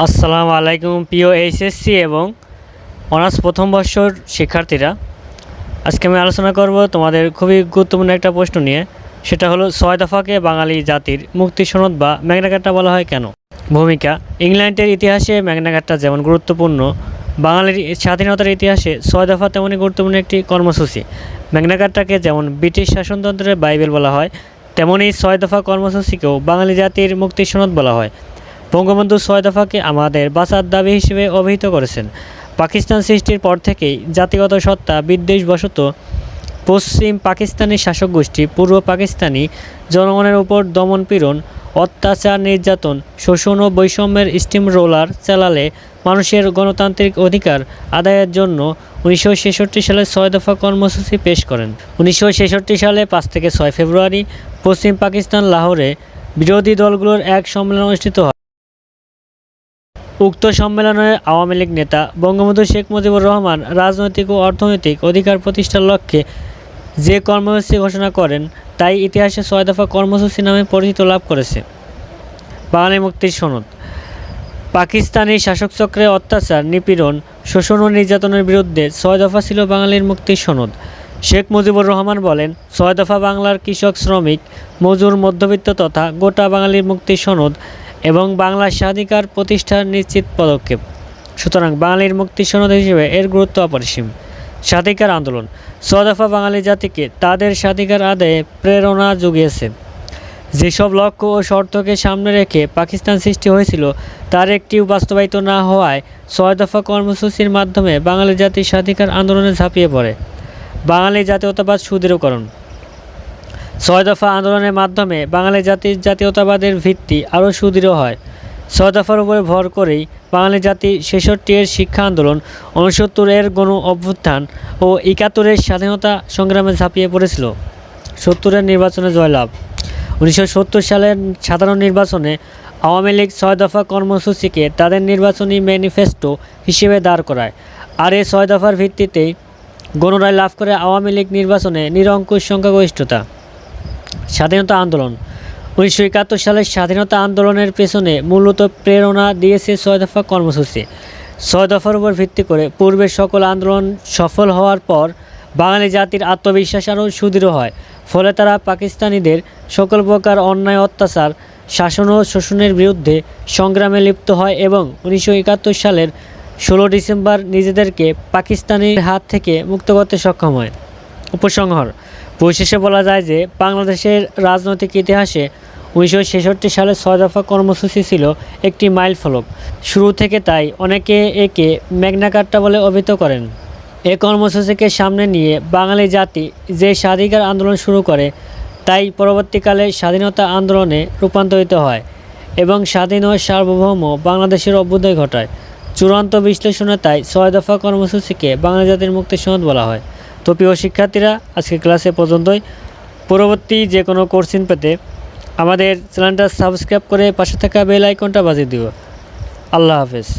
আসসালামু আলাইকুম প্রিয় এইচএসসি এবং অনার্স প্রথম বর্ষর শিক্ষার্থীরা। আজকে আমি আলোচনা করব তোমাদের খুবই গুরুত্বপূর্ণ একটা প্রশ্ন নিয়ে। সেটা হলো 6 দফাকে বাঙালি জাতির মুক্তি সনদ বা ম্যাগনা কার্টা বলা হয় কেন? ভূমিকা: ইংল্যান্ডের ইতিহাসে ম্যাগনা কার্টা যেমন গুরুত্বপূর্ণ, বাঙালির স্বাধীনতার ইতিহাসে 6 দফা তেমনই গুরুত্বপূর্ণ একটি কর্মসূচি। ম্যাগনা কার্টাকে যেমন ব্রিটিশ শাসনতন্ত্রের বাইবেল বলা হয়, তেমনই 6 দফা কর্মসূচিকেও বাঙালি জাতির মুক্তির সনদ বলা হয়। বঙ্গবন্ধু 6 দফাকে আমাদের বাঁচার দাবি হিসেবে অভিহিত করেছেন। পাকিস্তান সৃষ্টির পর থেকেই জাতিগত সত্তা বিদ্বেষবশত পশ্চিম পাকিস্তানি শাসক গোষ্ঠী পূর্ব পাকিস্তানি জনগণের উপর দমন-পীড়ন, অত্যাচার, নির্যাতন, শোষণ ও বৈষম্যের স্টিম রোলার চালালে মানুষের গণতান্ত্রিক অধিকার আদায়ের জন্য 1966 সালে 6 দফা কর্মসূচি পেশ করেন। 1966 সালে 5 থেকে 6 ফেব্রুয়ারি পশ্চিম পাকিস্তান লাহোরে বিরোধী দলগুলোর এক সম্মেলন অনুষ্ঠিত হয়। উক্ত সম্মেলনে আওয়ামী লীগ নেতা বঙ্গবন্ধু শেখ মুজিবুর রহমান রাজনৈতিক ও অর্থনৈতিক অধিকার প্রতিষ্ঠার লক্ষ্যে যে কর্মসূচি ঘোষণা করেন তাই ইতিহাসে 6 দফা কর্মসূচি নামে পরিচিতি লাভ করেছে। বাঙালি মুক্তির সনদ: পাকিস্তানি শাসকচক্রের অত্যাচার, নিপীড়ন, শোষণ ও নির্যাতনের বিরুদ্ধে 6 দফা ছিল বাঙালির মুক্তির সনদ। শেখ মুজিবুর রহমান বলেন, 6 দফা বাংলার কৃষক, শ্রমিক, মজুর, মধ্যবিত্ত তথা গোটা বাঙালির মুক্তির সনদ এবং বাংলার স্বাধিকার প্রতিষ্ঠার নিশ্চিত পদক্ষেপ। সুতরাং বাঙালির মুক্তির সনদ হিসেবে এর গুরুত্ব অপরিসীম। স্বাধিকার আন্দোলন: 6 দফা বাঙালি জাতিকে তাদের স্বাধিকার আদায়ে প্রেরণা জুগিয়েছে। যেসব লক্ষ্য ও শর্তকে সামনে রেখে পাকিস্তান সৃষ্টি হয়েছিল তার একটিও বাস্তবায়িত না হওয়ায় 6 দফা কর্মসূচির মাধ্যমে বাঙালি জাতির স্বাধিকার আন্দোলনে ঝাঁপিয়ে পড়ে। বাঙালি জাতীয়তাবাদ সুদৃঢ়করণ: 6 দফা আন্দোলনের মাধ্যমে বাঙালি জাতির জাতীয়তাবাদের ভিত্তি আরও সুদৃঢ় হয়। 6 দফার উপরে ভর করেই বাঙালি জাতি 66-এর শিক্ষা আন্দোলন, 69-এর গণ অভ্যুত্থান ও 71-এর স্বাধীনতা সংগ্রামে ঝাঁপিয়ে পড়েছিল। 70-এর নির্বাচনে জয়লাভ: 1970 সালের সাধারণ নির্বাচনে আওয়ামী লীগ 6 দফা কর্মসূচিকে তাদের নির্বাচনী ম্যানিফেস্টো হিসেবে দাঁড় করায়। আর এই 6 দফার ভিত্তিতেই গণরায় লাভ করে আওয়ামী লীগ নির্বাচনে নিরঙ্কুশ সংখ্যাগরিষ্ঠতা। স্বাধীনতা আন্দোলন: 1971 সালের স্বাধীনতা আন্দোলনের পেছনে মূলত প্রেরণা দিয়েছে 6 দফা কর্মসূচি। 6 দফার উপর ভিত্তি করে পূর্বের সকল আন্দোলন সফল হওয়ার পর বাঙালি জাতির আত্মবিশ্বাস আরও সুদৃঢ় হয়। ফলে তারা পাকিস্তানিদের সকল প্রকার অন্যায়, অত্যাচার, শাসন ও শোষণের বিরুদ্ধে সংগ্রামে লিপ্ত হয় এবং 1971 সালের 16 ডিসেম্বর নিজেদেরকে পাকিস্তানির হাত থেকে মুক্ত করতে সক্ষম হয়। উপসংহার: পরিশেষে বলা যায় যে বাংলাদেশের রাজনৈতিক ইতিহাসে 1966 সালে 6 দফা কর্মসূচি ছিল একটি মাইলফলক। শুরু থেকে তাই অনেকে একে ম্যাগনা কার্টা বলে অভিহিত করেন। এ কর্মসূচিকে সামনে নিয়ে বাঙালি জাতি যে স্বাধিকার আন্দোলন শুরু করে তাই পরবর্তীকালে স্বাধীনতা আন্দোলনে রূপান্তরিত হয় এবং স্বাধীন ও সার্বভৌম বাংলাদেশের অভ্যুদয় ঘটায়। চূড়ান্ত বিশ্লেষণে তাই 6 দফা কর্মসূচিকে বাঙালি জাতির মুক্তির সনদ বলা হয়। তো প্রিয় শিক্ষার্থীরা, আজকে ক্লাসে পর্যন্তই। পরবর্তী যে কোনো কোর্সিন পেতে আমাদের চ্যানেলটা সাবস্ক্রাইব করে পাশে থাকা বেল আইকনটা বাজিয়ে দিও। আল্লাহ হাফেজ।